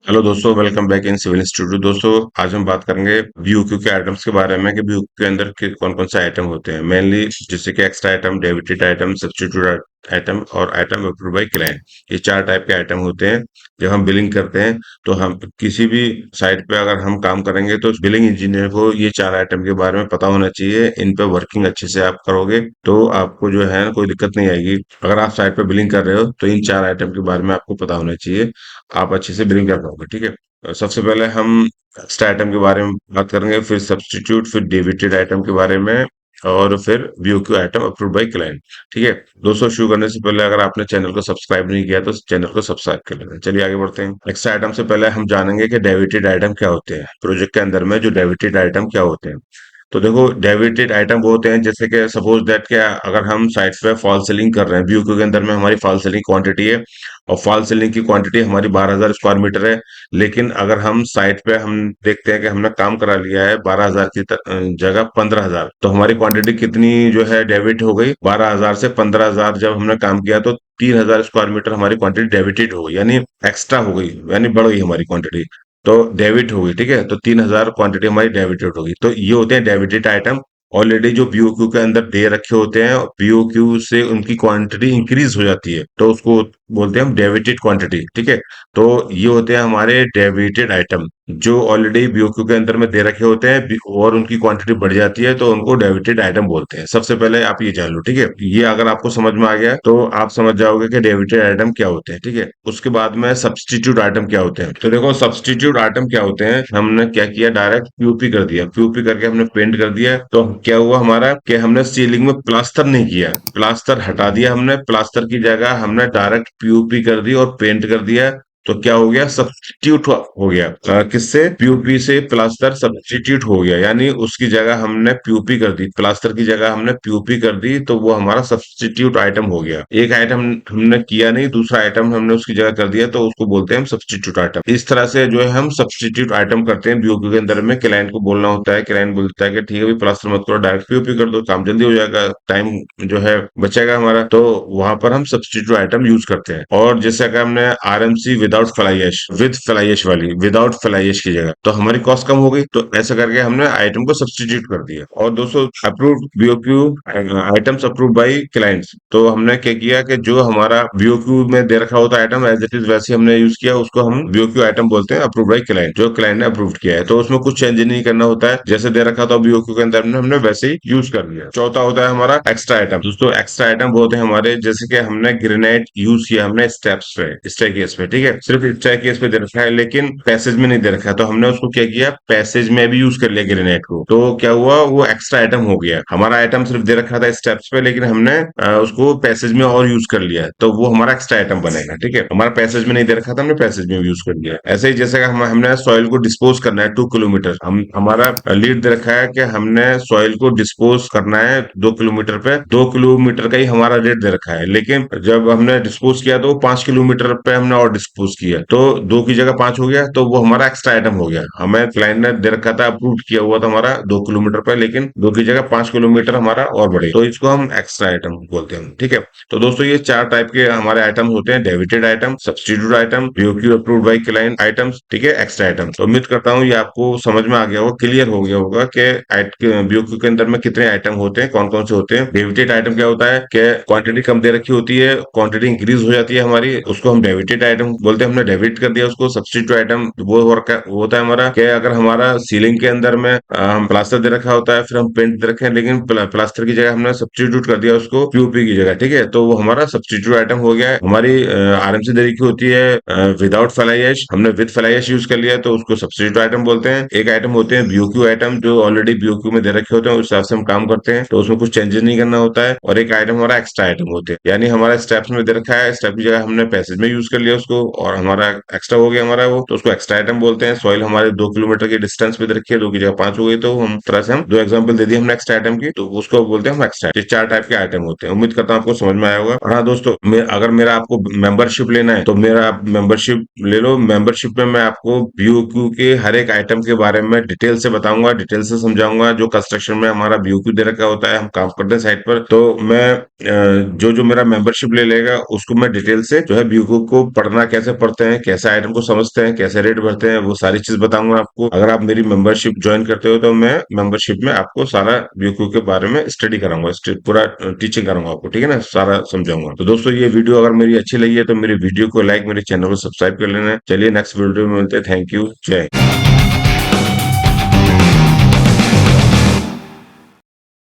Hello दोस्तों, welcome back in Civil Institute. दोस्तों, आज हम बात करेंगे बीओक्यू के आइटम्स के बारे में कि बीओक्यू के अंदर कौन कौन से आइटम होते हैं मेनली, जैसे कि extra item, debited item, substitute item और आइटम अप्रूव बाय क्लाइंट। ये चार टाइप के आइटम होते हैं। जब हम बिलिंग करते हैं तो हम किसी भी साइट पे अगर हम काम करेंगे तो बिलिंग इंजीनियर को ये चार आइटम के बारे में पता होना चाहिए। इन पे वर्किंग अच्छे से आप करोगे तो आपको जो है कोई दिक्कत नहीं आएगी। अगर आप साइट पे बिलिंग कर रहे हो तो इन चार आइटम के बारे में आपको पता होना चाहिए, आप अच्छे से बिलिंग कर पाओगे। ठीक है। सबसे पहले हम एक्स्ट्रा आइटम के बारे में बात करेंगे, फिर सब्स्टिट्यूट, फिर डेबिटेड आइटम के बारे में, और फिर BOQ item approved by client. ठीक है। दोस्तों, शुरू करने से पहले अगर आपने चैनल को सब्सक्राइब नहीं किया तो चैनल को सब्सक्राइब कर लेना। चलिए आगे बढ़ते हैं। एक्स्ट्रा आइटम से पहले हम जानेंगे कि डेबिटेड आइटम क्या होते हैं। प्रोजेक्ट के अंदर में जो डेबिटेड आइटम क्या होते हैं, तो देखो, डेबिटेड आइटम वो होते हैं जैसे कि सपोज दैट क्या, अगर हम साइट पे फॉल सेलिंग कर रहे हैं, बीओक्यू के अंदर में हमारी फॉल सेलिंग क्वांटिटी है और फॉल सेलिंग की क्वांटिटी हमारी 12,000 स्क्वायर मीटर है। लेकिन अगर हम साइट पे हम देखते हैं कि हमने काम करा लिया है 12,000 की जगह 15,000, तो हमारी क्वांटिटी कितनी जो है डेबिट हो गई, 12,000 से 15,000 जब हमने काम किया तो 3,000 स्क्वायर मीटर हमारी क्वांटिटी डेबिटेड हो गई, यानी एक्स्ट्रा हो गई, यानी बढ़ गई हमारी क्वांटिटी। तो डेबिट होगी। ठीक है। तो 3,000 क्वांटिटी हमारी डेबिटेड होगी। तो ये होते हैं डेबिटेड आइटम। ऑलरेडी जो बीओक्यू के अंदर दे रखे होते हैं, बीओक्यू से उनकी क्वांटिटी इंक्रीज हो जाती है तो उसको बोलते हैं हम डेबिटेड क्वांटिटी। ठीक है। तो ये होते हैं हमारे डेबिटेड आइटम जो ऑलरेडी बीओक्यू के अंदर में दे रखे होते हैं और उनकी क्वांटिटी बढ़ जाती है तो उनको डेबिटेड आइटम बोलते हैं। सबसे पहले आप ये जान लो। ठीक है। ये अगर आपको समझ में आ गया तो आप समझ जाओगे कि डेबिटेड आइटम क्या होते हैं। ठीक है। उसके बाद में सब्स्टिट्यूट आइटम क्या होते हैं। तो देखो, सब्स्टिट्यूट आइटम क्या होते हैं, हमने क्या किया, डायरेक्ट पीओपी कर दिया, पीओपी करके हमने पेंट कर दिया। तो क्या हुआ हमारा कि हमने सीलिंग में प्लास्टर नहीं किया, प्लास्टर हटा दिया हमने, प्लास्टर की जगह हमने डायरेक्ट पीओपी कर दी और पेंट कर दिया। तो क्या हो गया, सब्स्टिट्यूट हो गया। किससे, पीओपी से प्लास्टर सब्स्टिट्यूट हो गया, यानी उसकी जगह हमने पीओपी कर दी, प्लास्टर की जगह हमने पीओपी कर दी, तो वो हमारा सब्स्टिट्यूट आइटम हो गया। एक आइटम हमने किया नहीं, दूसरा आइटम हमने उसकी जगह कर दिया, तो उसको बोलते हैं हम सब्स्टिट्यूट आइटम। इस तरह से जो है हम सब्स्टिट्यूट आइटम करते हैं बीओक्यू के अंदर में। क्लाइंट को बोलना होता है, क्लाइंट बोलता है कि ठीक है भाई, प्लास्टर मत करो, डायरेक्ट पीओपी कर दो, काम जल्दी हो जाएगा, टाइम जो है बचेगा हमारा। तो वहां पर हम सब्स्टिट्यूट आइटम यूज करते हैं। और जैसे अगर हमने RMC without fly ash, with fly ash वाली, विदाउट फ्लाई ऐश की जगह, तो हमारी कॉस्ट कम हो गई। तो ऐसा करके हमने आइटम को सब्स्टिट्यूट कर दिया। और दोस्तों, approved BOQ items approved by clients, तो हमने क्या किया कि जो हमारा बीओक्यू में दे रखा होता है आइटम एज इट इज वैसे हमने यूज किया, उसको हम बीओक्यू आइटम बोलते हैं, अप्रूव्ड बाय क्लाइंट, जो क्लाइंट ने अप्रूव किया है। तो उसमें कुछ चेंज नहीं करना होता है, जैसे दे रखा था बीओक्यू के अंदर में हमने वैसे ही यूज कर लिया। चौथा होता है हमारा एक्स्ट्रा आइटम। दोस्तों, एक्स्ट्रा आइटम वो होते हैं हमारे, जैसे कि हमने ग्रेनाइट यूज किया, हमने स्टेप्स पे, स्टेयरकेस पे। ठीक है। सिर्फ स्टेयरकेस पे दे रखा है लेकिन पैसेज में नहीं दे रखा है, तो हमने उसको क्या किया, पैसेज में भी यूज कर लिया ग्रेनाइट को। तो क्या हुआ, वो एक्स्ट्रा आइटम हो गया। हमारा आइटम सिर्फ दे रखा था स्टेप्स पे, लेकिन हमने उसको पैसेज में और यूज कर लिया, तो वो हमारा एक्स्ट्रा आइटम बनेगा। ठीक है। हमारा पैसेज में नहीं दे रखा था, हमने पैसेज में यूज कर लिया। ऐसे ही जैसे कि हमने सॉइल को डिस्पोज करना है 2 किलोमीटर, हम हमारा लीड दे रखा है कि हमने सॉइल को डिस्पोज करना है 2 किलोमीटर पे, 2 किलोमीटर का ही हमारा रेट दे रखा है। लेकिन जब हमने डिस्पोज किया तो 5 किलोमीटर पे हमने और डिस्पोज किया, तो 2 की जगह 5 हो गया, तो वो हमारा एक्स्ट्रा आइटम हो गया। हमें क्लाइंट ने दे रखा था, अप्रूव किया हुआ था हमारा 2 किलोमीटर पे, लेकिन 2 की जगह 5 किलोमीटर हमारा और बढ़े, तो इसको हम एक्स्ट्रा आइटम बोलते हैं। ठीक है। तो दोस्तों, ये चार टाइप के हमारे आइटम होते हैं, debited item, substitute item, BOQ approved by client items. ठीक है। Extra item. तो उम्मीद करता हूँ ये आपको समझ में आ गया होगा, क्लियर हो गया होगा कि बीओक्यू के अंदर में कितने आइटम होते हैं, कौन कौन से होते हैं। डेबिटेड आइटम क्या होता है कि क्वांटिटी कम दे रखी होती है, क्वांटिटी इंक्रीज हो जाती है हमारी, उसको हम डेबिटेड आइटम बोलते हैं, हमने डेबिट कर दिया उसको। सब्स्टिट्यूट आइटम वो होता है हमारा कि अगर हमारा सीलिंग के अंदर में हम प्लास्टर दे रखा होता है, फिर हम पेंट दे रखे हैं, लेकिन प्लास्टर की जगह हमने सब्स्टिट्यूट कर दिया उसको पीओपी की जगह। ठीक है। तो वो हमारा सब्स्टिट्यूट आइटम हो गया है। हमारी आरएमसी दे रखी होती है विदाउट फ्लाई ऐश, हमने विद फ्लाई ऐश यूज कर लिया, तो उसको सब्स्टिट्यूट आइटम बोलते हैं। एक आइटम होते हैं बीओक्यू आइटम, जो ऑलरेडी बीओक्यू में दे रखे होते हैं, उस हिसाब से हम काम करते हैं, तो उसमें कुछ चेंजेस नहीं करना होता है। और एक आइटम हमारा एक्स्ट्रा आइटम होते हैं, यानी हमारा स्टेप्स में दे रखा है, स्टेप की जगह हमने पैसेज में यूज कर लिया उसको, और हमारा एक्स्ट्रा हो गया हमारा वो, तो उसको एक्स्ट्रा आइटम बोलते हैं। सॉइल हमारे 2 किलोमीटर की डिस्टेंस पे दे रखी है, 2 की जगह 5 हो गई, तो हम तरह से हम दो एग्जाम्पल दे दिए हमने एक्स्ट्रा आइटम की, तो उसको बोलते हैं हम एक्स्ट्रा। ये चार टाइप के आइटम होते हैं। उम्मीद करता हूँ आपको समझ में आया होगा। और हाँ दोस्तों, अगर मेरा आपको मेंबरशिप लेना है तो मेरा मेंबरशिप ले लो। मेंबरशिप में मैं आपको बीओक्यू के हर एक आइटम के बारे में डिटेल से बताऊंगा, डिटेल से समझाऊंगा। जो कंस्ट्रक्शन में हमारा बीओक्यू दे रखा होता है, हम काम करते हैं साइट पर, तो मैं जो जो मेरा मेंबरशिप ले लेगा उसको मैं डिटेल से जो है बीओक्यू को पढ़ना कैसे पढ़ते हैं, कैसे आइटम को समझते हैं, कैसे रेट भरते हैं, वो सारी चीज बताऊंगा आपको। अगर आप मेरी मेंबरशिप ज्वाइन करते हो तो मैं मेंबरशिप में आपको सारा बीओक्यू के बारे में स्टडी कराऊंगा, पूरा टीचिंग कराऊंगा आपको, ठीक है ना, सारा समझाऊंगा। तो दोस्तों ये वीडियो अगर मेरी अच्छी लगी है तो मेरी वीडियो को लाइक, मेरे चैनल को सब्सक्राइब कर लेना। चलिए नेक्स्ट वीडियो में मिलते हैं। थैंक यू, जय हिंद।